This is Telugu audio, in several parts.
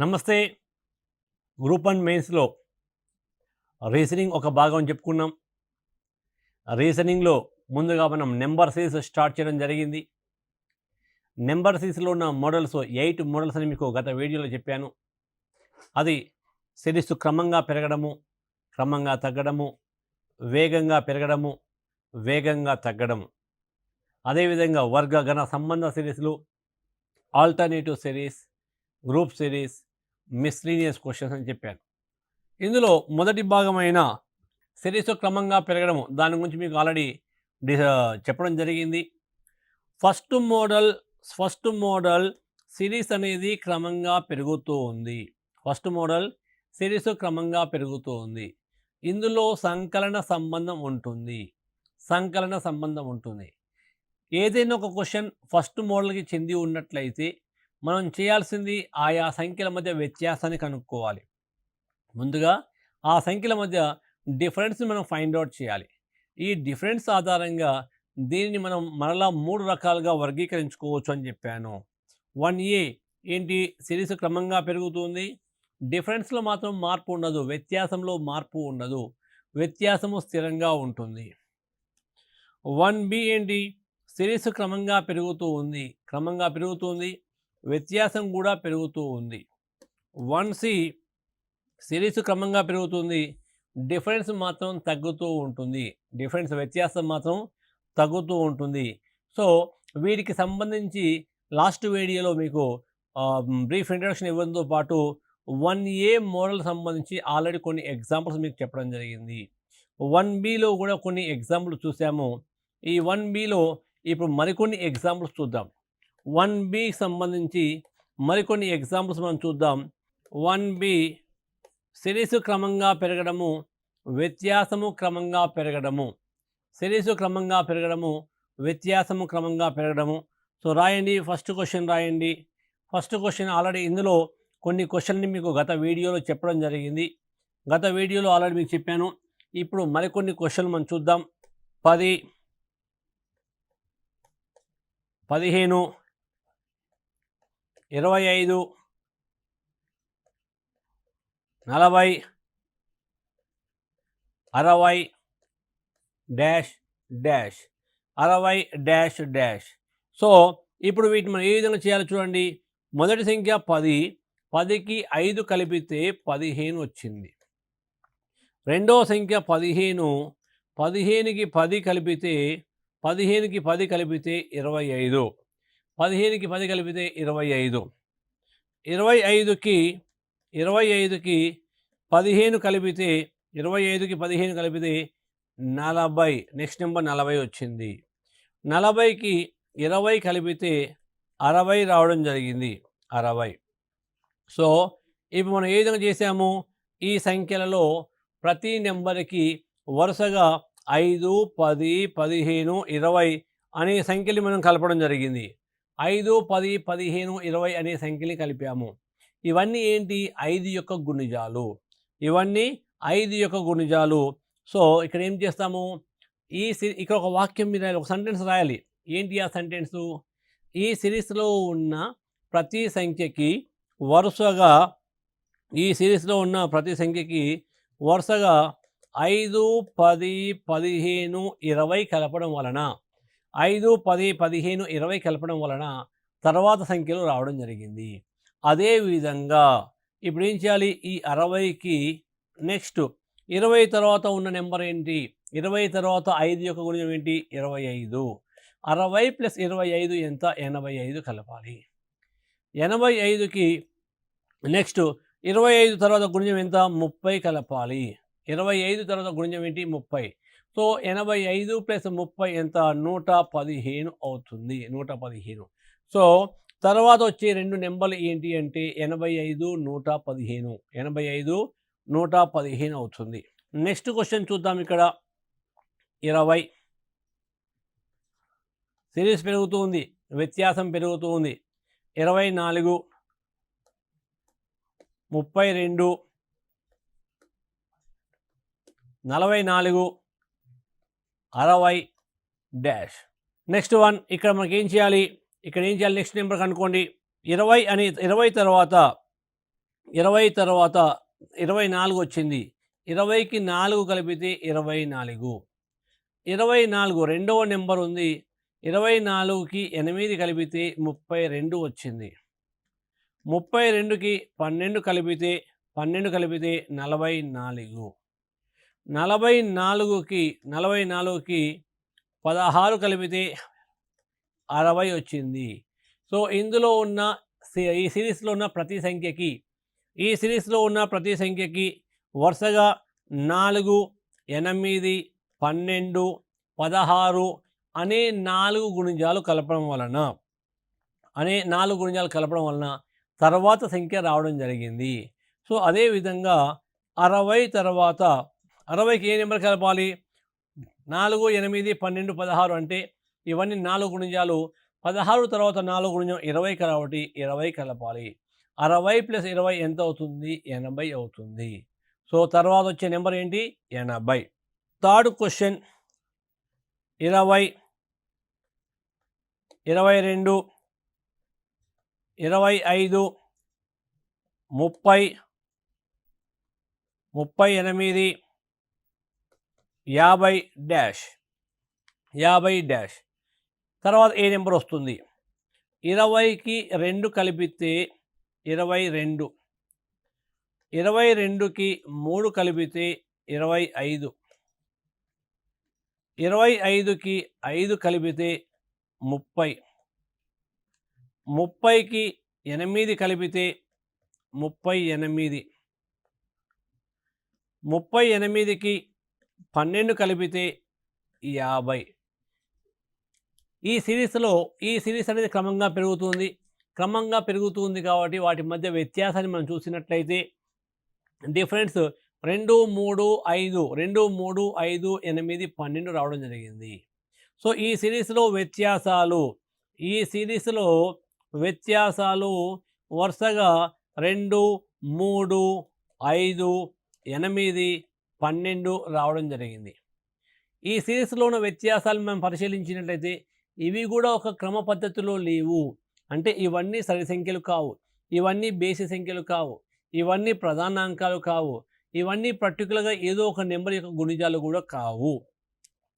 నమస్తే. గ్రూప్ 1 మెయిన్స్‌లో రీజనింగ్ ఒక భాగం చెప్పుకున్నాం. రీజనింగ్‌లో ముందుగా మనం నెంబర్ సిరీస్ స్టార్ట్ చేయడం జరిగింది. నెంబర్ సిరీస్‌లో ఉన్న మోడల్స్ 8 మోడల్స్ అని మీకు గత వీడియోలో చెప్పాను. అది సిరీస్ క్రమంగా పెరగడము, క్రమంగా తగ్గడము, వేగంగా పెరగడము, వేగంగా తగ్గడము. అదేవిధంగా వర్గ గణ సంబంధ సిరీస్‌లు, alternative series, group series, miscellaneous questions అని చెప్పాను. ఇందులో మొదటి భాగమైన సిరీస్ క్రమంగా పెరగడము దాని గురించి మీకు ఆల్రెడీ చెప్పడం జరిగింది. ఫస్ట్ మోడల్ సిరీస్ అనేది క్రమంగా పెరుగుతూ ఉంది. ఫస్ట్ మోడల్ సిరీస్ క్రమంగా పెరుగుతూ ఉంది. ఇందులో సంకలన సంబంధం ఉంటుంది. ఏదైనా ఒక క్వశ్చన్ ఫస్ట్ మోడల్కి చెంది ఉన్నట్లయితే మనం చేయాల్సింది ఆయా సంఖ్యల మధ్య వ్యత్యాసాన్ని కనుక్కోవాలి. ముందుగా ఆ సంఖ్యల మధ్య డిఫరెన్స్ని మనం ఫైండ్ అవుట్ చేయాలి. ఈ డిఫరెన్స్ ఆధారంగా దీనిని మనం మరలా 3 రకాలుగా వర్గీకరించుకోవచ్చు అని చెప్పాను. 1A ఏంటి, సిరీస్ క్రమంగా పెరుగుతుంది, డిఫరెన్స్లో మాత్రం మార్పు ఉండదు, వ్యత్యాసంలో మార్పు ఉండదు, వ్యత్యాసము స్థిరంగా ఉంటుంది. 1B ఏంటి, సిరీస్ క్రమంగా పెరుగుతుంది, వ్యత్యాసం కూడా పెరుగుతూ ఉంది. 1C సిరీస్ క్రమంగా పెరుగుతుంది, డిఫరెన్స్ మాత్రం తగ్గుతూ ఉంటుంది, వ్యత్యాసం మాత్రం తగ్గుతూ ఉంటుంది. సో వీటికి సంబంధించి లాస్ట్ వీడియోలో మీకు బ్రీఫ్ ఇంట్రడక్షన్ ఇవ్వడంతో పాటు 1A మోడల్ సంబంధించి ఆల్రెడీ కొన్ని ఎగ్జాంపుల్స్ మీకు చెప్పడం జరిగింది. 1Bలో కూడా కొన్ని ఎగ్జాంపుల్స్ చూసాము. ఈ 1Bలో ఇప్పుడు మరికొన్ని ఎగ్జాంపుల్స్ చూద్దాం. 1Bకి సంబంధించి మరికొన్ని ఎగ్జాంపుల్స్ మనం చూద్దాం. 1B సిరీస్ క్రమంగా పెరగడము, వ్యత్యాసము క్రమంగా పెరగడము, వ్యత్యాసము క్రమంగా పెరగడము. సో రాయండి, ఫస్ట్ క్వశ్చన్ రాయండి. ఫస్ట్ క్వశ్చన్ ఆల్రెడీ ఇందులో కొన్ని క్వశ్చన్ని మీకు గత వీడియోలో చెప్పడం జరిగింది. గత వీడియోలో ఆల్రెడీ మీకు చెప్పాను. ఇప్పుడు మరికొన్ని క్వశ్చన్లు మనం చూద్దాం. 10, 15, 25, 40, 60 డాష్ డాష్ 60 డాష్. సో ఇప్పుడు వీటిని మనం ఏ విధంగా చేయాలో చూడండి. మొదటి సంఖ్య 10, 10కి 5 కలిపితే 15 వచ్చింది. రెండవ సంఖ్య 15, 15కి 10 కలిపితే 25, 25కి 10 కలిపితే 25, 25కి 15 కలిపితే 25కి 15 కలిపితే 40. నెక్స్ట్ నెంబర్ 40 వచ్చింది. 40కి 20 కలిపితే 60 రావడం జరిగింది, 60. సో ఇప్పుడు మనం ఏ విధంగా చేసాము, ఈ సంఖ్యలలో ప్రతి నెంబర్కి వరుసగా 5, 10, 15, 20 అనే సంఖ్యలు మనం కలపడం జరిగింది. 5, 10, 15, 20 అనే సంఖ్యని కలిపాము. ఇవన్నీ ఏంటి, 5 యొక్క గుణిజాలు. సో ఇక్కడ ఏం చేస్తాము, ఇక్కడ ఒక వాక్యం మీద ఒక సెంటెన్స్ రాయాలి. ఏంటి ఆ సెంటెన్సు, ఈ సిరీస్లో ఉన్న ప్రతి సంఖ్యకి వరుసగా 5, 10, 15, 20 కలపడం వలన 5, 10, 15, 20 కలపడం వలన తర్వాత సంఖ్యలు రావడం జరిగింది. అదేవిధంగా ఇప్పుడు ఏం చేయాలి, ఈ 60కి నెక్స్ట్ 20 తర్వాత ఉన్న నెంబర్ ఏంటి, 20 తర్వాత 5 యొక్క గుణిజం ఏంటి, 25. 60 + 25 ఎంత, 85 కలపాలి. 85కి నెక్స్ట్ 25 తర్వాత గుణిజం ఎంత, 30 కలపాలి. 25 తర్వాత గుణిజం ఏంటి, 30. సో 85 + 30 ఎంత, 115 అవుతుంది, 115. సో తర్వాత వచ్చే రెండు నెంబర్లు ఏంటి అంటే 85, 115, 85, 115 అవుతుంది. నెక్స్ట్ క్వశ్చన్ చూద్దాం. ఇక్కడ 20 సిరీస్ పెరుగుతూ ఉంది, వ్యత్యాసం పెరుగుతూ ఉంది. 24, 32, 44, 60 డాష్. నెక్స్ట్ వన్ ఇక్కడ మనకి ఏం చేయాలి, నెక్స్ట్ నెంబర్ కనుక్కోండి. 20 తర్వాత 20 తర్వాత 24 వచ్చింది. 20కి 4 కలిపితే 24. 24 రెండవ నెంబర్ ఉంది. 24కి 8 కలిపితే 32 వచ్చింది. 32కి 12 కలిపితే 44. 44కి 16 కలిపితే 60 వచ్చింది. సో ఇందులో ఉన్న ఈ సిరీస్లో ఉన్న ప్రతి సంఖ్యకి వరుసగా 4, 8, 12, 16 అనే 4 గుణిజాలు కలపడం వలన తర్వాత సంఖ్య రావడం జరిగింది. సో అదేవిధంగా 60 తర్వాత 60కి ఏ నెంబర్ కలపాలి? 4, 8, 12, 16 అంటే ఇవన్నీ 4 గుణిజాలు. 16 తర్వాత 4 గుణిజం 20 కాబట్టి 20 కలపాలి. 60 + 20 ఎంత అవుతుంది? 80 అవుతుంది. సో తర్వాత వచ్చే నెంబర్ ఏంటి? 80. థర్డ్ క్వశ్చన్ 20, 22, 25, 30, 38, 50 తర్వాత ఏ నెంబర్ వస్తుంది? 20కి 2 కలిపితే 22, 22కి 3 కలిపితే 25, 25కి 5 కలిపితే 30, 30కి 8 కలిపితే 38, 38కి 12 కలిపితే 50. ఈ సిరీస్ అనేది క్రమంగా పెరుగుతుంది కాబట్టి వాటి మధ్య వ్యత్యాసాన్ని మనం చూసినట్లయితే డిఫరెన్స్ 2, 3, 5, 2, 3, 5, 8, 12 రావడం జరిగింది. సో ఈ సిరీస్లో వ్యత్యాసాలు వరుసగా 2, 3, 5, 8, 12 రావడం జరిగింది. ఈ సిరీస్లో ఉన్న వ్యత్యాసాలను మనం పరిశీలించినట్లయితే ఇవి కూడా ఒక క్రమ పద్ధతిలో లేవు. అంటే ఇవన్నీ సరి సంఖ్యలు కావు, ఇవన్నీ బేసి సంఖ్యలు కావు, ఇవన్నీ ప్రధానాంకాలు కావు, ఇవన్నీ పర్టికులర్గా ఏదో ఒక నెంబర్ యొక్క గుణిజాలు కూడా కావు.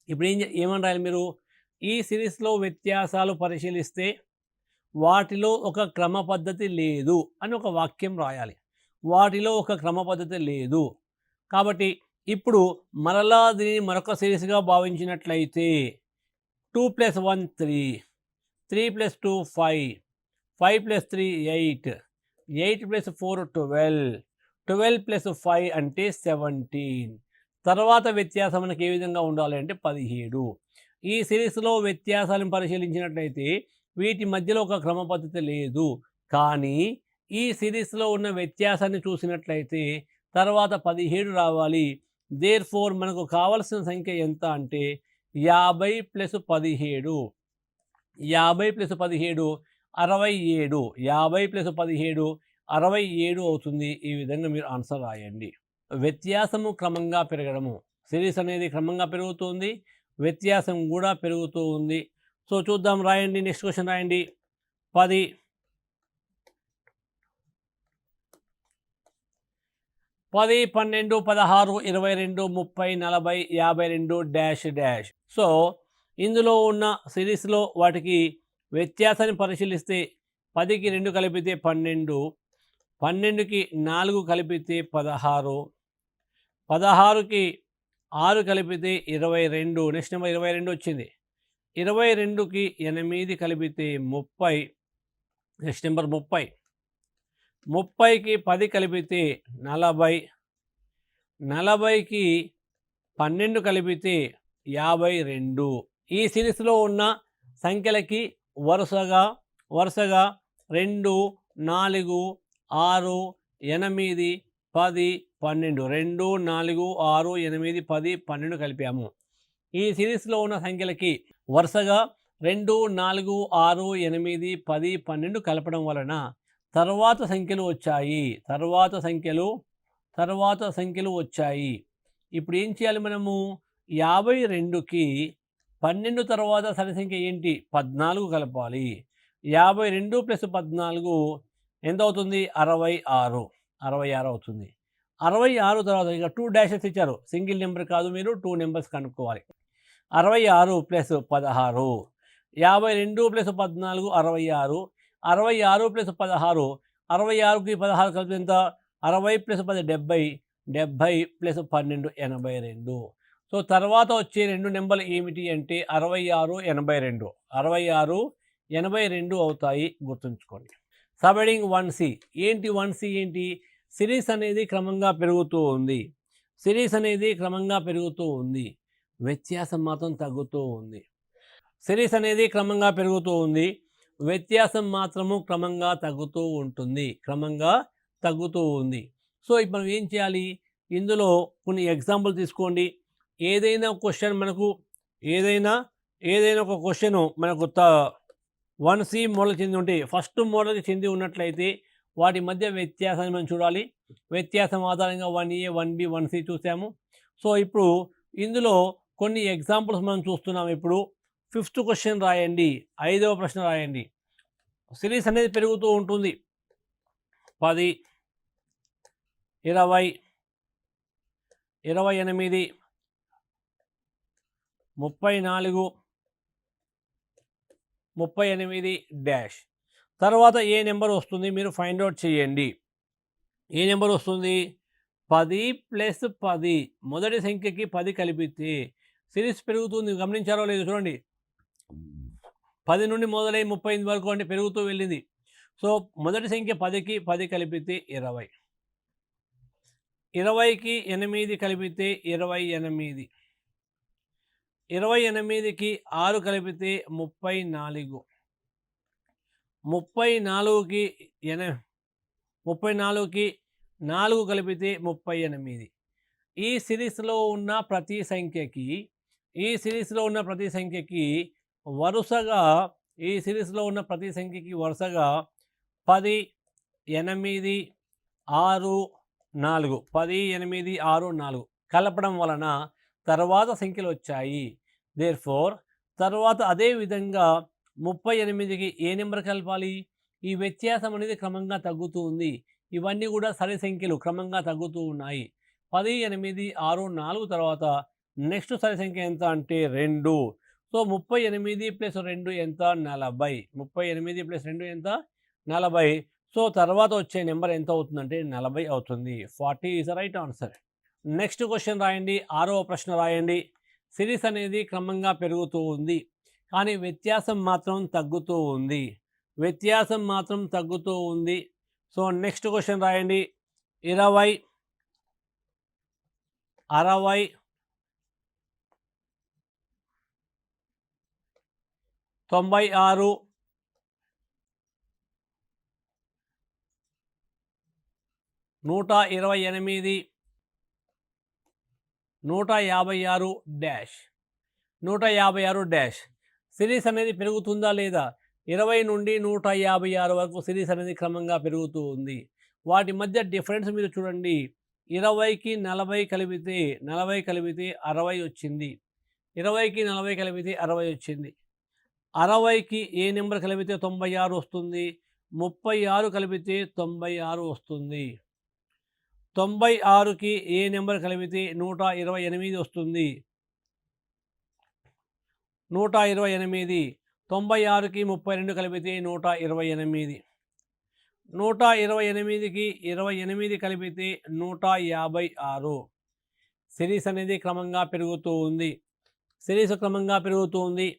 ఇప్పుడు ఏమని రాయాలి మీరు? ఈ సిరీస్లో వ్యత్యాసాలు పరిశీలిస్తే వాటిలో ఒక క్రమ పద్ధతి లేదు అని ఒక వాక్యం రాయాలి. వాటిలో ఒక క్రమ పద్ధతి లేదు కాబట్టి ఇప్పుడు మరలా దీనిని మరొక సిరీస్గా భావించినట్లయితే 2 + 1 3, 3 + 2 5, 5 + 3 8, 8 + 4 12, 12 + 5 అంటే 17. తర్వాత వ్యత్యాసం మనకి ఏ విధంగా ఉండాలి అంటే 17. ఈ సిరీస్లో వ్యత్యాసాలను పరిశీలించినట్లయితే వీటి మధ్యలో ఒక క్రమ పద్ధతి లేదు. కానీ ఈ సిరీస్లో ఉన్న వ్యత్యాసాన్ని చూసినట్లయితే తర్వాత 17 రావాలి. దేర్ఫోర్ మనకు కావలసిన సంఖ్య ఎంత అంటే 50 + 17, 50 + 17 67, 50 + 17 67 అవుతుంది. ఈ విధంగా మీరు ఆన్సర్ రాయండి. వ్యత్యాసము క్రమంగా పెరగడము, సిరీస్ అనేది క్రమంగా పెరుగుతుంది, వ్యత్యాసం కూడా పెరుగుతూ ఉంది. సో చూద్దాం, రాయండి. నెక్స్ట్ క్వశ్చన్ రాయండి. 10, 12, 16, 22, 30, 40, 52 డాష్ డాష్. సో ఇందులో ఉన్న సిరీస్లో వాటికి వ్యత్యాసాన్ని పరిశీలిస్తే 10కి 2 కలిపితే 12, 12కి 4 కలిపితే 16, 16కి 6 కలిపితే 22. నెక్స్ట్ నెంబర్ 22 వచ్చింది. 22కి 8 కలిపితే 30. Next number 30. 30కి 10 కలిపితే 40, 40కి 12 కలిపితే 52. ఈ సిరీస్లో ఉన్న సంఖ్యలకి వరుసగా 2, 4, 6, 8, 10, 12, 2, 4, 6, 8, 10, 12 కలిపాము. ఈ సిరీస్లో ఉన్న సంఖ్యలకి వరుసగా 2, 4, 6, 8, 10, 12 కలపడం వలన తర్వాత సంఖ్యలు వచ్చాయి. ఇప్పుడు ఏం చేయాలి మనము? 52కి 12 తర్వాత సరి సంఖ్య ఏంటి? 14 కలపాలి. 52 + 14 ఎంత అవుతుంది? 66. 66 అవుతుంది. 66 తర్వాత ఇక 2 డాషెస్ ఇచ్చారు. సింగిల్ నెంబర్ కాదు, మీరు 2 నెంబర్స్ కనుక్కోవాలి. 66 ప్లస్ 16, 52 ప్లస్ 14 66, 66 ప్లస్ 16, 66కి 16 కలిపి ఎంత? 60 ప్లస్ 10 70, 70 ప్లస్ 12 82. సో తర్వాత వచ్చే 2 నెంబర్లు ఏమిటి అంటే 66 82, 66 82 అవుతాయి, గుర్తుంచుకోండి. సబ్హెడింగ్ 1C ఏంటి? 1C ఏంటి? సిరీస్ అనేది క్రమంగా పెరుగుతూ ఉంది. సిరీస్ అనేది క్రమంగా పెరుగుతూ ఉంది, వ్యత్యాసం మాత్రం తగ్గుతూ ఉంది. సిరీస్ అనేది క్రమంగా పెరుగుతూ ఉంది, వ్యత్యాసం మాత్రము క్రమంగా తగ్గుతూ ఉంటుంది, క్రమంగా తగ్గుతూ ఉంది. సో ఇప్పుడు మనం ఏం చేయాలి? ఇందులో కొన్ని ఎగ్జాంపుల్ తీసుకోండి. ఏదైనా క్వశ్చన్ మనకు ఏదైనా ఒక క్వశ్చన్ మనకు 1C మోడల్ చెంది ఉంటే, ఫస్ట్ మోడల్కి చెంది ఉన్నట్లయితే వాటి మధ్య వ్యత్యాసాన్ని మనం చూడాలి. వ్యత్యాసం ఆధారంగా 1A 1B 1C చూసాము. సో ఇప్పుడు ఇందులో కొన్ని ఎగ్జాంపుల్స్ మనం చూస్తున్నాం. ఇప్పుడు 5th క్వశ్చన్ రాయండి, 5వ ప్రశ్న రాయండి. సిరీస్ అనేది పెరుగుతూ ఉంటుంది. 10, 20, 28, 34, 38 డాష్. తర్వాత ఏ నెంబర్ వస్తుంది మీరు ఫైండ్ అవుట్ చేయండి. ఏ నెంబర్ వస్తుంది? 10 ప్లస్ 10, మొదటి సంఖ్యకి 10 కలిపితే సిరీస్ పెరుగుతుంది. గమనించారో లేదు చూడండి. 10 నుండి మొదలై 38 వరకు అంటే పెరుగుతూ వెళ్ళింది. సో మొదటి సంఖ్య 10కి 10 కలిపితే 20, 20కి 8 కలిపితే 28, 28కి 6 కలిపితే 34, 34కి 4 కలిపితే 38. ఈ సిరీస్లో ఉన్న ప్రతి సంఖ్యకి వరుసగా 10, 8, 6, 4, 10, 8, 6, 4 కలపడం వలన తర్వాత సంఖ్యలు వచ్చాయి. దేర్ఫోర్ తర్వాత అదే విధంగా 38కి ఏ నెంబర్ కలపాలి? ఈ వ్యత్యాసం అనేది క్రమంగా తగ్గుతూ ఉంది. ఇవన్నీ కూడా సరి సంఖ్యలు క్రమంగా తగ్గుతూ ఉన్నాయి. 10, 8, 6, 4 తర్వాత నెక్స్ట్ సరి సంఖ్య ఎంత అంటే 2. సో 38 ప్లస్ 2 ఎంత? 40. 38 ప్లస్ 2 ఎంత? 40. సో తర్వాత వచ్చే నెంబర్ ఎంత అవుతుందంటే 40 అవుతుంది. 40 is the right answer. Next question రాయండి, 6వ ప్రశ్న రాయండి. సిరీస్ అనేది క్రమంగా పెరుగుతూ ఉంది, కానీ వ్యత్యాసం మాత్రం తగ్గుతూ ఉంది. సో నెక్స్ట్ క్వశ్చన్ రాయండి. 20, 60, 96, 128, 156 డాష్. 156 డాష్. సిరీస్ అనేది పెరుగుతుందా లేదా? 20 నుండి 156 వరకు సిరీస్ అనేది క్రమంగా పెరుగుతూ ఉంది. వాటి మధ్య డిఫరెన్స్ మీరు చూడండి. 20కి 40 కలిపితే 60 వచ్చింది. 20కి 40 కలిపితే 60 వచ్చింది. 60కి ఏ నెంబర్ కలిపితే 96 వస్తుంది? 36 కలిపితే 96 వస్తుంది. 96కి ఏ నెంబర్ కలిపితే 128 వస్తుంది. 128. 96కి 32 కలిపితే 128. 128కి 28 కలిపితే 156. సిరీస్ అనేది క్రమంగా పెరుగుతూ ఉంది.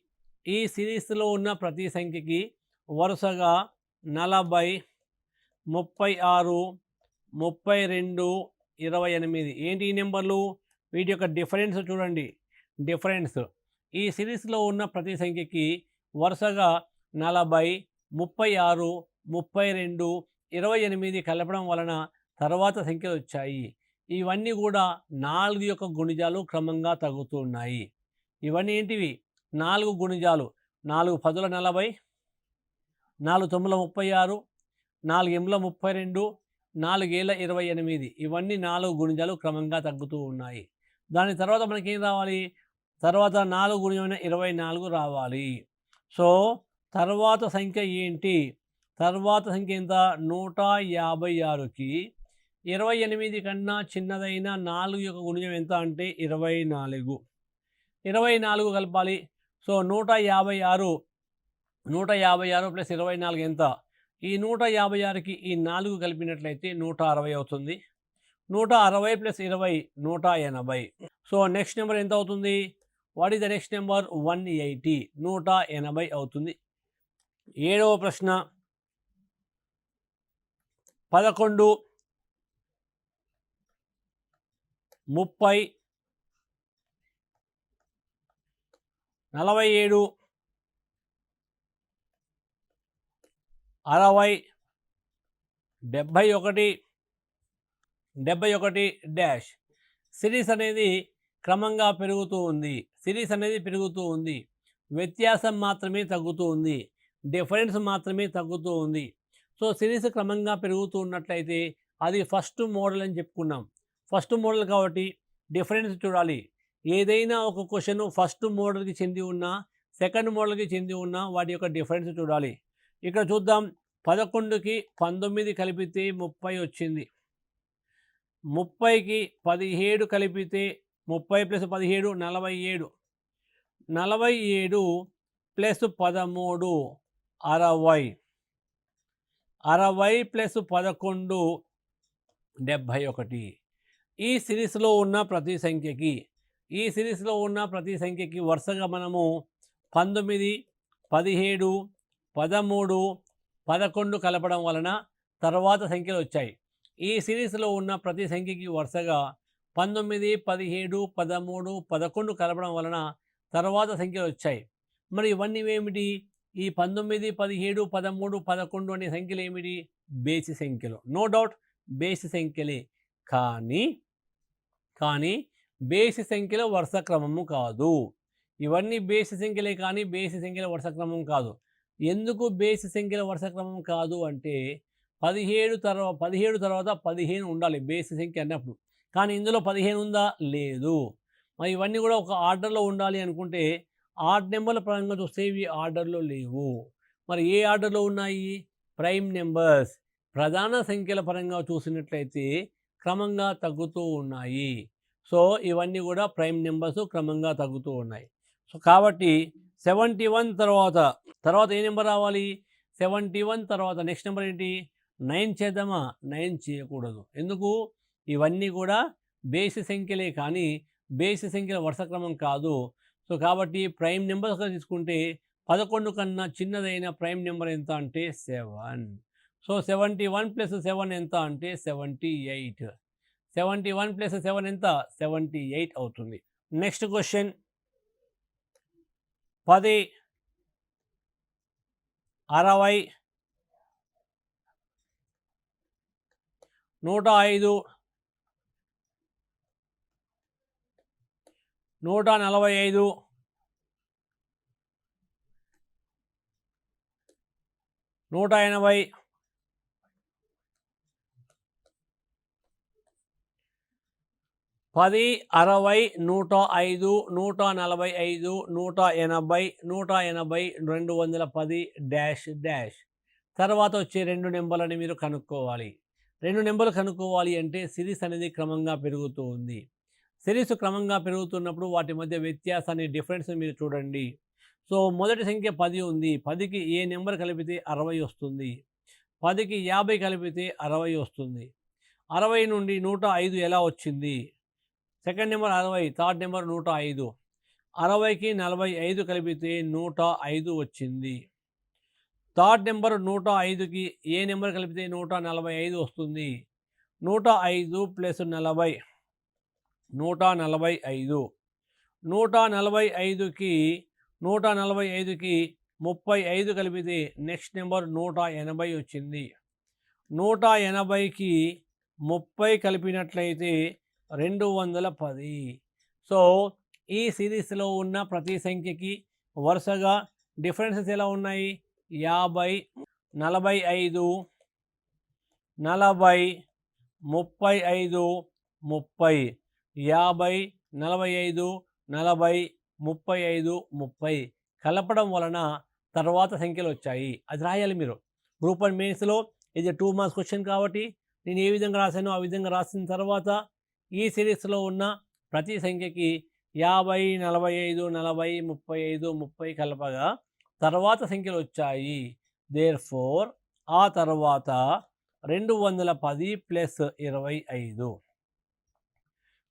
ఈ సిరీస్లో ఉన్న ప్రతి సంఖ్యకి వరుసగా 40, 36, 32, 28 ఏంటి ఈ నెంబర్లు? వీటి యొక్క డిఫరెన్స్ చూడండి. ఈ సిరీస్లో ఉన్న ప్రతి సంఖ్యకి వరుసగా 40, 36, 32, 28 కలపడం వలన తర్వాత సంఖ్యలు వచ్చాయి. ఇవన్నీ కూడా 4 యొక్క గుణిజాలు క్రమంగా తగ్గుతూ ఉన్నాయి. ఇవన్నీ ఏంటివి? 4 గుణిజాలు. 4 10ల 40, 4 9ల 36, 4 8ల 32, 4 7ల 28. ఇవన్నీ 4 గుణిజాలు క్రమంగా తగ్గుతూ ఉన్నాయి. దాని తర్వాత మనకేం రావాలి? తర్వాత 4 గుణిజమైన 24 రావాలి. సో తర్వాత సంఖ్య ఏంటి? తర్వాత సంఖ్య ఎంత? 156కి 28 కన్నా చిన్నదైన 4 యొక్క గుణిజం ఎంత అంటే 24. 24 కలపాలి. సో 156 ప్లస్ 24 ఎంత? ఈ 156కి ఈ 4 కలిపినట్లయితే 160 అవుతుంది. 160 ప్లస్ 20 180. సో నెక్స్ట్ నెంబర్ ఎంత అవుతుంది? What is the next number? 180. 180 అవుతుంది. 7వ ప్రశ్న 11 30 47 60 71 డాష్. సిరీస్ అనేది క్రమంగా పెరుగుతూ ఉంది. వ్యత్యాసం మాత్రమే తగ్గుతూ ఉంది. డిఫరెన్స్ మాత్రమే తగ్గుతూ ఉంది. సో సిరీస్ క్రమంగా పెరుగుతూ ఉన్నట్లయితే అది ఫస్ట్ మోడల్ అని చెప్పుకున్నాం. ఫస్ట్ మోడల్ కాబట్టి డిఫరెన్స్ చూడాలి. ఏదైనా ఒక క్వశ్చన్ ఫస్ట్ మోడల్కి చెంది ఉన్నా సెకండ్ మోడల్కి చెంది ఉన్నా వాటి యొక్క డిఫరెన్స్ చూడాలి. ఇక్కడ చూద్దాం. 11కి 19 కలిపితే 30 వచ్చింది. 30కి 17 కలిపితే 30 ప్లస్ 17 47. 47 ప్లస్ 13 60. 60 ప్లస్ 11 71. ఈ సిరీస్లో ఉన్న ప్రతి సంఖ్యకి వరుసగా మనము 19, 17, 13, 11 కలపడం వలన తర్వాత సంఖ్యలు వచ్చాయి. ఈ సిరీస్లో ఉన్న ప్రతి సంఖ్యకి వరుసగా 19, 17, 13, 11 కలపడం వలన తర్వాత సంఖ్యలు వచ్చాయి. మరి ఇవన్నీ ఏమిటి? ఈ 19, 17, 13, 11 అనే సంఖ్యలు ఏమిటి? బేసి సంఖ్యలు. నో డౌట్ బేసి సంఖ్యలే. కానీ బేసి సంఖ్యల వరుస క్రమము కాదు. ఇవన్నీ బేసి సంఖ్యలే కానీ బేసి సంఖ్యల వరుస క్రమం కాదు. ఎందుకు బేసి సంఖ్యల వరుస క్రమం కాదు అంటే 17 తర్వాత 15 ఉండాలి బేసి సంఖ్య అన్నప్పుడు. కానీ ఇందులో 15 ఉందా? లేదు. మరి ఇవన్నీ కూడా ఒక ఆర్డర్లో ఉండాలి అనుకుంటే ఆడ్ నెంబర్ల పరంగా చూస్తే ఇవి ఆర్డర్లో లేవు. మరి ఏ ఆర్డర్లో ఉన్నాయి? Prime numbers. ప్రధాన సంఖ్యల పరంగా చూసినట్లయితే క్రమంగా తగ్గుతూ ఉన్నాయి. సో ఇవన్నీ కూడా ప్రైమ్ నెంబర్స్ క్రమంగా తగ్గుతూ ఉన్నాయి. సో కాబట్టి 71 తర్వాత ఏ నెంబర్ రావాలి? 71 తర్వాత నెక్స్ట్ నెంబర్ ఏంటి? 9 చేద్దామా? 9 చేయకూడదు. ఎందుకు? ఇవన్నీ కూడా బేసి సంఖ్యలే కానీ బేసి సంఖ్యల వరుస క్రమం కాదు. సో కాబట్టి ప్రైమ్ నెంబర్స్గా తీసుకుంటే 11 కన్నా చిన్నదైన ప్రైమ్ నెంబర్ ఎంత అంటే 7. సో 71 ప్లస్ 7 ఎంత అంటే 78. 71 ప్లస్ 7 ఎంత? 78 అవుతుంది. Next question 10, 60, 105, 145, 180, 10, 60, 105, 145, 180, 210 dash dash. తర్వాత వచ్చే 2 నెంబర్లని మీరు కనుక్కోవాలి. 2 నెంబర్లు కనుక్కోవాలి అంటే సిరీస్ అనేది క్రమంగా పెరుగుతూ ఉంది. సిరీస్ క్రమంగా పెరుగుతున్నప్పుడు వాటి మధ్య వ్యత్యాసాన్ని డిఫరెన్స్ మీరు చూడండి. సో మొదటి సంఖ్య 10 ఉంది. 10కి ఏ నెంబర్ కలిపితే 60 వస్తుంది. 10కి 50 కలిపితే 60 వస్తుంది. 60 నుండి 105 ఎలా వచ్చింది? Second number 60, third number 105. 60కి 45 కలిపితే 105 వచ్చింది. థర్డ్ నెంబర్ 105కి ఏ నెంబర్ కలిపితే 145 వస్తుంది. 105 ప్లస్ 40 145. 145కి 35 కలిపితే నెక్స్ట్ నెంబర్ 180 వచ్చింది. 180కి 30 కలిపినట్లయితే 210. సో ఈ సిరీస్లో ఉన్న ప్రతి సంఖ్యకి వరుసగా డిఫరెన్సెస్ ఎలా ఉన్నాయి? 50, 45, 40, 35, 30. 50, 45, 40, 35, 30 కలపడం వలన తర్వాత సంఖ్యలు వచ్చాయి. అది రాయాలి మీరు. గ్రూప్ 1 మెయిన్స్లో ఇది 2 మార్క్స్ క్వశ్చన్ కాబట్టి నేను ఏ విధంగా రాశానో ఆ విధంగా రాసిన తర్వాత ఈ సిరీస్లో ఉన్న ప్రతి సంఖ్యకి 50, 45, 40, 35, 30 కలపగా తర్వాత సంఖ్యలు వచ్చాయి. దేర్ఫోర్ ఆ తర్వాత 210 ప్లస్ 25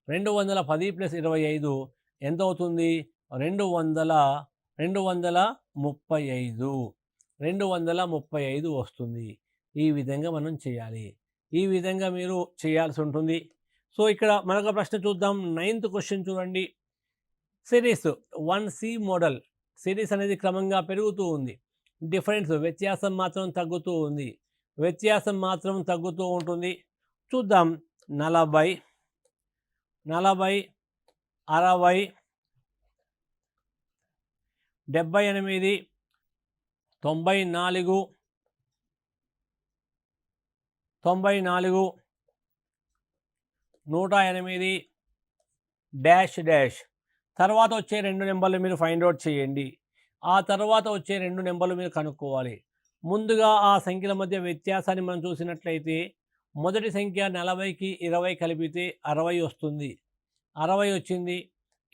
210 ప్లస్ 25 ఎంత అవుతుంది? 235 వస్తుంది. ఈ విధంగా మనం చేయాలి. ఈ విధంగా మీరు చేయాల్సి ఉంటుంది. సో ఇక్కడ మరొక ప్రశ్న చూద్దాం. 9th క్వశ్చన్ చూడండి. సిరీస్ 1C మోడల్ సిరీస్ అనేది క్రమంగా పెరుగుతూ ఉంది. డిఫరెన్స్ వ్యత్యాసం మాత్రం తగ్గుతూ ఉంది. వ్యత్యాసం మాత్రం తగ్గుతూ ఉంటుంది. చూద్దాం. 40, 40, 60, 78, 94, 94, 108 డాష్ డాష్. తర్వాత వచ్చే 2 నెంబర్లు మీరు ఫైండ్ అవుట్ చేయండి. ఆ తర్వాత వచ్చే 2 నెంబర్లు మీరు కనుక్కోవాలి. ముందుగా ఆ సంఖ్యల మధ్య వ్యత్యాసాన్ని మనం చూసినట్లయితే మొదటి సంఖ్య 40కి 20 కలిపితే 60 వస్తుంది. 60 వచ్చింది.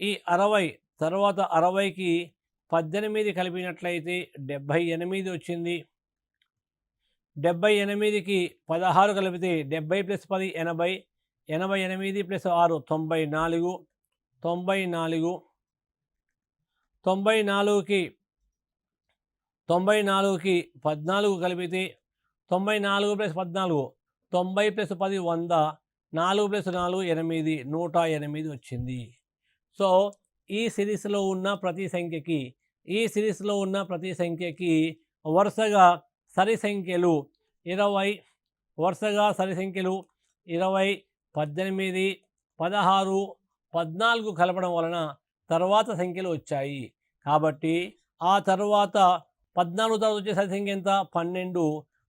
ఈ 60 తర్వాత 60కి 18 కలిపినట్లయితే 78 వచ్చింది. 78కి 16 కలిపితే 70 ప్లస్ 10 80, 88 ప్లస్ 6 94, 94, 94కి 14 కలిపితే 94 ప్లస్ 14 90 ప్లస్ 10 100, 4 ప్లస్ 4 8 108 వచ్చింది. సో ఈ సిరీస్లో ఉన్న ప్రతి సంఖ్యకి వరుసగా సరి సంఖ్యలు 20, 18, 16, 14 కలపడం వలన తర్వాత సంఖ్యలు వచ్చాయి. కాబట్టి ఆ తర్వాత 14 తర్వాత వచ్చే సరి సంఖ్య ఎంత? 12.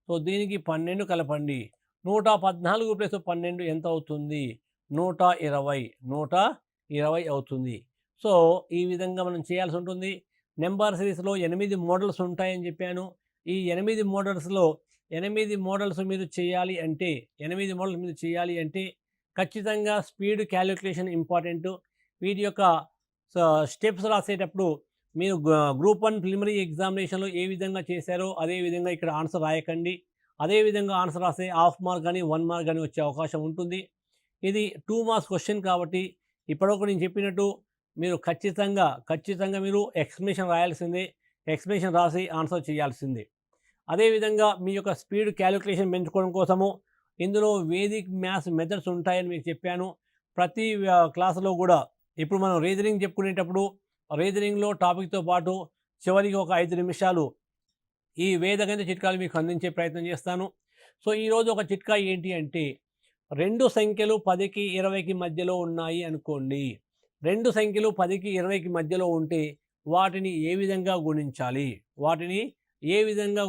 సో దీనికి 12 కలపండి. 114 ప్లస్ 12 ఎంత అవుతుంది? 120 అవుతుంది. సో ఈ విధంగా మనం చేయాల్సి ఉంటుంది. నెంబర్ సిరీస్లో 8 మోడల్స్ ఉంటాయని చెప్పాను. ఈ 8 మోడల్స్ మీరు చేయాలి అంటే ఖచ్చితంగా స్పీడ్ క్యాలిక్యులేషన్ ఇంపార్టెంట్. వీటి యొక్క స్టెప్స్ రాసేటప్పుడు మీరు గ్రూప్ 1 ప్రిలిమినరీ ఎగ్జామినేషన్లో ఏ విధంగా చేశారో అదే విధంగా ఇక్కడ ఆన్సర్ రాయకండి. అదేవిధంగా ఆన్సర్ రాస్తే హాఫ్ మార్క్ కానీ 1 మార్క్ కానీ వచ్చే అవకాశం ఉంటుంది. ఇది 2 మార్క్స్ క్వశ్చన్ కాబట్టి ఇప్పటివరకు నేను చెప్పినట్టు మీరు ఖచ్చితంగా మీరు ఎక్స్ప్లెనేషన్ రాయాల్సిందే. ఎక్స్ప్లెనేషన్ రాసి ఆన్సర్ చేయాల్సిందే. అదేవిధంగా మీ యొక్క స్పీడ్ క్యాలిక్యులేషన్ పెంచుకోవడం కోసము ఇందులో వేదిక్ మ్యాథ్స్ మెథడ్స్ ఉంటాయని మీకు చెప్పాను. ప్రతి క్లాసులో కూడా ఇప్పుడు మనం రీజనింగ్ చెప్పుకునేటప్పుడు రీజనింగ్లో టాపిక్తో పాటు చివరికి ఒక 5 నిమిషాలు ఈ వేదగణిత చిట్కాలు మీకు అందించే ప్రయత్నం చేస్తాను. సో ఈరోజు ఒక చిట్కా ఏంటి అంటే 2 సంఖ్యలు 10కి 20కి మధ్యలో ఉన్నాయి అనుకోండి. 2 సంఖ్యలు 10కి 20కి మధ్యలో ఉంటే వాటిని ఏ విధంగా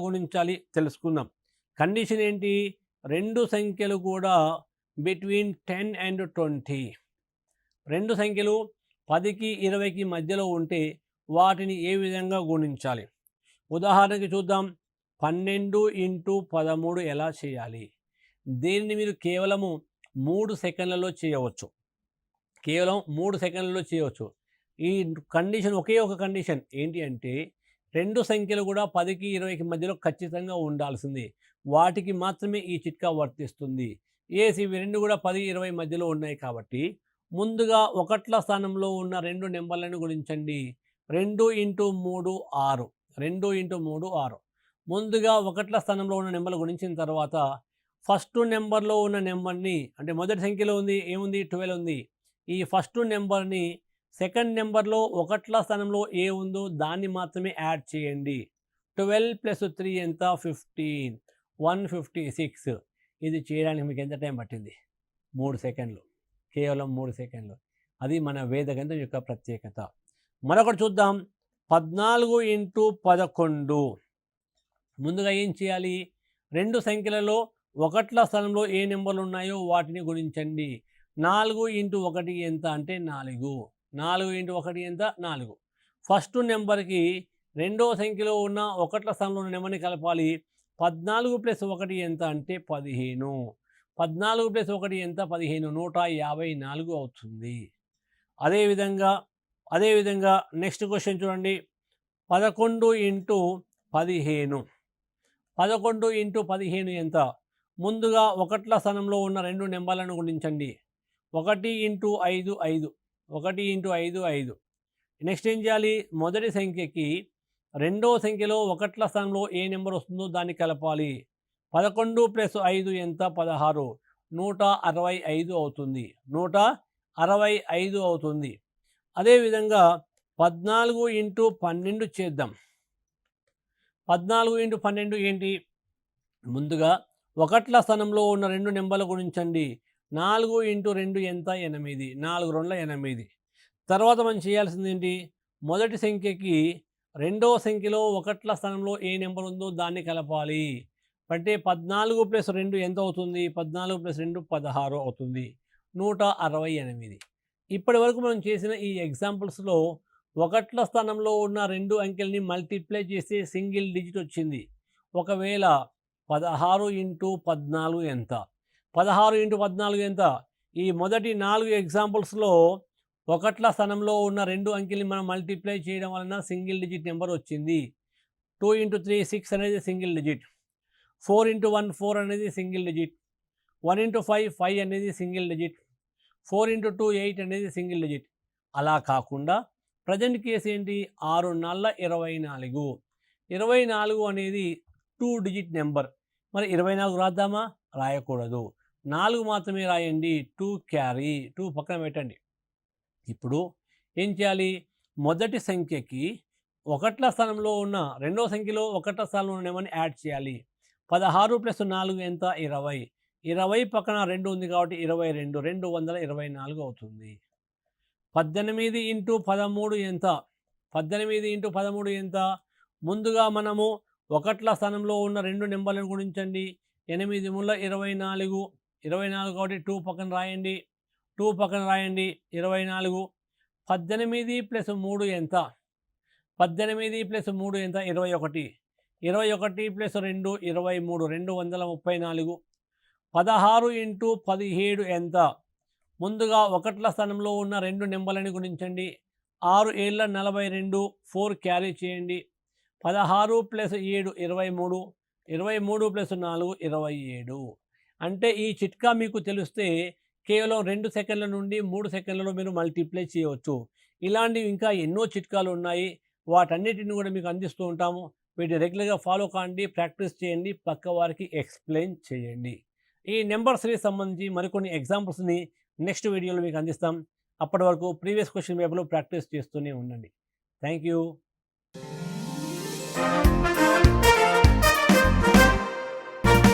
గుణించాలి తెలుసుకుందాం. కండిషన్ ఏంటి? 2 సంఖ్యలు కూడా బిట్వీన్ 10 and 20. 2 సంఖ్యలు 10కి 20కి మధ్యలో ఉంటే వాటిని ఏ విధంగా గుణించాలి? ఉదాహరణకి చూద్దాం. 12 × 13 ఎలా చేయాలి? దీన్ని మీరు కేవలము 3 సెకండ్లలో చేయవచ్చు. ఈ కండిషన్ ఒకే ఒక కండిషన్ ఏంటి అంటే 2 సంఖ్యలు కూడా 10కి 20కి మధ్యలో ఖచ్చితంగా ఉండాల్సింది. వాటికి మాత్రమే ఈ చిట్కా వర్తిస్తుంది. ఇవి 2 కూడా 10, 20 మధ్యలో ఉన్నాయి కాబట్టి ముందుగా ఒకట్ల స్థానంలో ఉన్న 2 నెంబర్లను గుణించండి. 2 × 3 6. 2 × 3 6. ముందుగా ఒకట్ల స్థానంలో ఉన్న నెంబర్లు గుణించిన తర్వాత ఫస్ట్ నెంబర్లో ఉన్న నెంబర్ని అంటే మొదటి సంఖ్యలో ఏముంది 12 ఉంది. ఈ ఫస్ట్ నెంబర్ని సెకండ్ నెంబర్లో ఒకట్ల స్థానంలో ఏ ఉందో దాన్ని మాత్రమే యాడ్ చేయండి. 12 + 3 ఎంత? 15. 156. ఇది చేయడానికి మీకు ఎంత టైం పట్టింది? 3 సెకండ్లు. కేవలం 3 సెకండ్లు. అది మన వేదగణితం యొక్క ప్రత్యేకత. మరొకటి చూద్దాం. 14 × 11. ముందుగా ఏం చేయాలి? 2 సంఖ్యలలో ఒకట్ల స్థలంలో ఏ నెంబర్లు ఉన్నాయో వాటిని గుణించండి. 4 × 1 ఎంత అంటే 4. 4 × 1 ఎంత? 4. ఫస్ట్ నెంబర్కి రెండో సంఖ్యలో ఉన్న ఒకట్ల స్థానంలో ఉన్న నెంబర్ని కలపాలి. 14 + 1 ఎంత అంటే 15. 14 ప్లస్ 1 ఎంత? 15, 154 అవుతుంది. అదేవిధంగా నెక్స్ట్ క్వశ్చన్ చూడండి. 11 ఇంటూ 15. 11 ఇంటూ 15 ఎంత? ముందుగా ఒకట్ల స్థానంలో ఉన్న రెండు నెంబర్లను గుణించండి. 1 ఇంటూ 5 5. 1 ఇంటూ 5 5. నెక్స్ట్ ఏం చేయాలి? మొదటి సంఖ్యకి రెండో సంఖ్యలో ఒకట్ల స్థానంలో ఏ నెంబర్ వస్తుందో దాన్ని కలపాలి. 11 ప్లస్ 5 ఎంత? 16. 165 అవుతుంది. 165 అవుతుంది. అదేవిధంగా 14 ఇంటూ 12 చేద్దాం. 14 ఇంటూ 12 ఏంటి? ముందుగా ఒకట్ల స్థానంలో ఉన్న రెండు నెంబర్ల గుణించండి. 4 ఇంటూ 2 ఎంత? 8. 4 2 8. తర్వాత మనం చేయాల్సింది ఏంటి? మొదటి సంఖ్యకి రెండో సంఖ్యలో ఒకట్ల స్థానంలో ఏ నెంబర్ ఉందో దాన్ని కలపాలి. అంటే 14 ప్లస్ 2 ఎంత అవుతుంది? 14 ప్లస్ 2 16 అవుతుంది. 168. ఇప్పటి వరకు మనం చేసిన ఈ ఎగ్జాంపుల్స్లో ఒకట్ల స్థానంలో ఉన్న రెండు అంకెల్ని మల్టిప్లై చేస్తే సింగిల్ డిజిట్ వచ్చింది. ఒకవేళ 16 ఇంటూ 14 ఎంత? 16 ఇంటూ 14 ఎంత? ఈ మొదటి 4 ఎగ్జాంపుల్స్లో ఒకట్ల స్థానంలో ఉన్న రెండు అంకెల్ని మనం మల్టిప్లై చేయడం వలన సింగిల్ డిజిట్ నెంబర్ వచ్చింది. 2 ఇంటూ 3 6 అనేది సింగిల్ డిజిట్. 4 ఇంటూ 1 4 అనేది సింగిల్ డిజిట్. 1 ఇంటూ 5 5 అనేది సింగిల్ డిజిట్. 4 ఇంటూ 2 8 అనేది సింగిల్ డిజిట్. అలా కాకుండా ప్రజెంట్ కేసు ఏంటి? 6 4 24. 24 అనేది 2 డిజిట్ నెంబర్. మరి 24 రాద్దామా? రాయకూడదు. 4 మాత్రమే రాయండి. 2 క్యారీ. 2 పక్కన పెట్టండి. ఇప్పుడు ఏం చేయాలి? మొదటి సంఖ్యకి ఒకట్ల స్థానంలో ఉన్న రెండో సంఖ్యలో ఒకట్ల స్థానంలో ఉన్న నెంబర్ని యాడ్ చేయాలి. 16 ప్లస్ 4 ఎంత? 20. 20 పక్కన 2 ఉంది కాబట్టి 22. 224 అవుతుంది. 18 ఇంటూ 13 ఎంత? 18 ఇంటూ 13 ఎంత? ముందుగా మనము ఒకట్ల స్థానంలో ఉన్న రెండు నెంబర్లను గుణించండి. 8 3 24. 24 కాబట్టి 2 పక్కన రాయండి. 2 పక్కన రాయండి. 24. 18 ప్లస్ 3 ఎంత? 18 ప్లస్ 3 ఎంత? 21. 21 ప్లస్ 2 23. 234. 16 ఇంటూ 17 ఎంత? ముందుగా ఒకట్ల స్థానంలో ఉన్న రెండు నెంబర్లని గుణించండి. 6 7 42. 4 క్యారీ చేయండి. 16 ప్లస్ 7 23. 23 ప్లస్ 4 27. అంటే ఈ చిట్కా మీకు తెలిస్తే కేవలం 2 సెకండ్ల నుండి 3 సెకండ్లలో మీరు మల్టిప్లై చేయవచ్చు. ఇలాంటివి ఇంకా ఎన్నో చిట్కాలు ఉన్నాయి. వాటన్నిటిని కూడా మీకు అందిస్తూ ఉంటాము. వీటిని రెగ్యులర్గా ఫాలో కాండి, ప్రాక్టీస్ చేయండి, పక్క వారికి ఎక్స్ప్లెయిన్ చేయండి. ఈ నెంబర్ సిరీస్ సంబంధించి మరికొన్ని ఎగ్జాంపుల్స్ని నెక్స్ట్ వీడియోలో మీకు అందిస్తాం. అప్పటి వరకు ప్రీవియస్ క్వశ్చన్ పేపర్లో ప్రాక్టీస్ చేస్తూనే ఉండండి. Thank you.